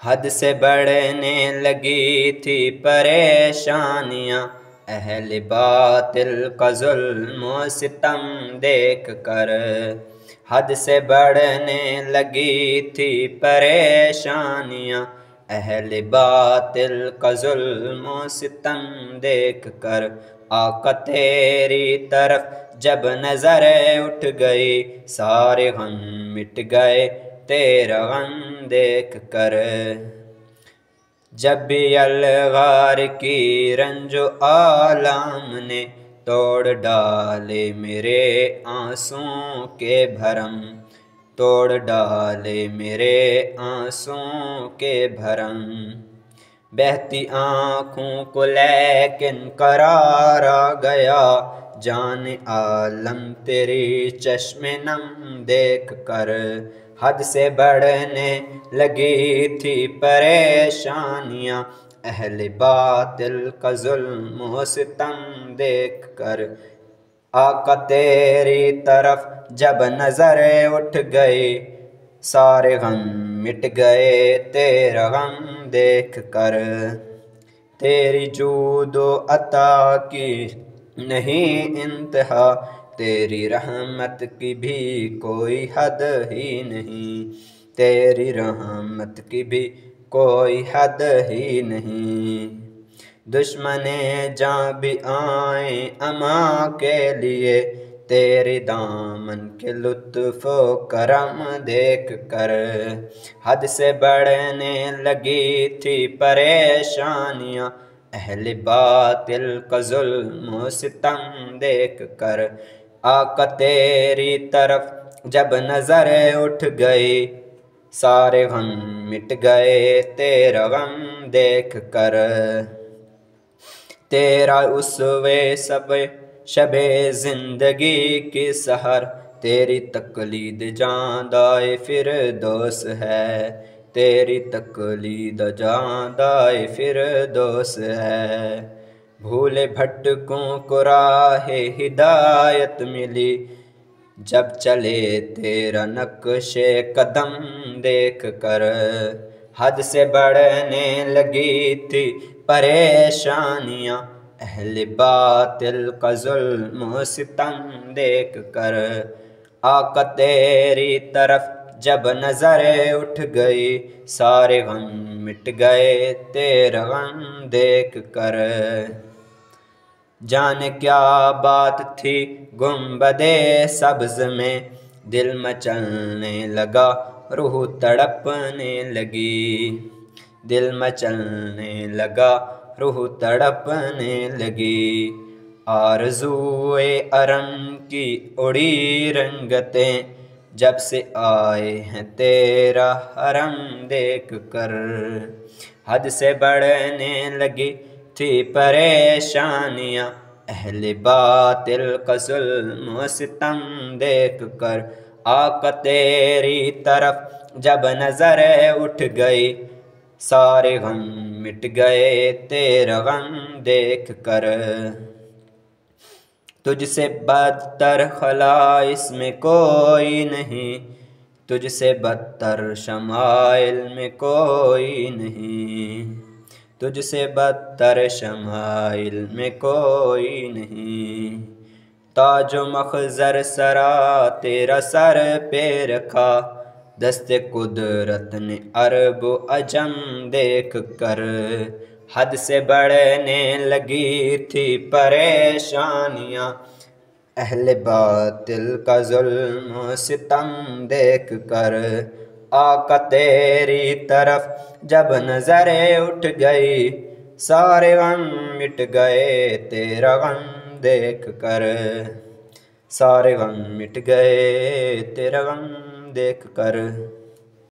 حد سے بڑھنے لگی تھی پریشانیاں، اہل باطل کا ظلم و ستم دیکھ کر۔ حد سے بڑھنے لگی تھی پریشانیاں، اہل باطل کا ظلم و ستم دیکھ کر۔ آقا تیری طرف جب نظر اٹھ گئی، سارے غم مٹ گئے تیرا غم دیکھ کر۔ جب بھی الغار کی رنج و آلام نے توڑ ڈالے میرے آنسوں کے بھرم، توڑ ڈالے میرے آنسوں کے بھرم۔ بہتی آنکھوں کو لیکن قرار آ گیا، جان عالم تیری چشم نم دیکھ کر۔ حد سے بڑھنے لگی تھی پریشانیاں، اہل باطل کا ظلم و ستم دیکھ کر۔ آقا تیری طرف جب نظر اٹھ گئی، سارے غم مٹ گئے تیرا غم دیکھ کر۔ تیری جود و عطا کی نہیں انتہا، تیری رحمت کی بھی کوئی حد ہی نہیں، تیری رحمت کی بھی کوئی حد ہی نہیں۔ دشمن جاں بھی آئیں امان کے لیے، تیرے دامن کے لطف و کرم دیکھ کر۔ حد سے بڑھنے لگی تھی پریشانیاں، اہل باطل کا ظلم و ستم دیکھ کر۔ آقا تیری طرف جب نظر اٹھ گئی، سارے غم مٹ گئے تیرا غم دیکھ کر۔ تیرا اسوے شب زندگی کی سحر، تیری تقلید جاں دائے فردوس ہے، تیری تقلید جاں دائے فردوس ہے۔ بھولے بھٹکوں کو راہ ہدایت ملی، جب چلے تیرا نقش قدم دیکھ کر۔ حد سے بڑھنے لگی تھی پریشانیاں، اہل باطل کا ظلم و ستم دیکھ کر۔ آقا تیری طرف جب نظر اٹھ گئی، سارے غم مٹ گئے تیرا غم دیکھ کر۔ جانے کیا بات تھی گنبد سبز میں، دل مچلنے لگا روح تڑپنے لگی، دل مچلنے لگا روح تڑپنے لگی۔ آرزوئے ارم کی اڑی رنگتیں، جب سے آئے ہیں تیرا حرم دیکھ کر۔ حد سے بڑھنے لگی تھی پریشانیاں، اہل باطل کا ظلم و ستم دیکھ کر۔ آقا تیری طرف جب نظر اٹھ گئی، سارے غم مٹ گئے تیرا غم دیکھ کر۔ تجھ سے بدتر خلائص میں کوئی نہیں، تجھ سے بدتر شمائل میں کوئی نہیں، تجھ سے بدتر شمائل میں کوئی نہیں۔ تاج و مخضر سرا تیرا سر پہ رکھا، دست قدرت نے عرب و عجم دیکھ کر۔ حد سے بڑھنے لگی تھی پریشانیاں، اہل باطل کا ظلم و ستم دیکھ کر۔ آقا تیری طرف جب نظر اٹھ گئی، سارے غم مٹ گئے تیرا غم دیکھ کر، سارے غم مٹ گئے تیرا غم دیکھ کر۔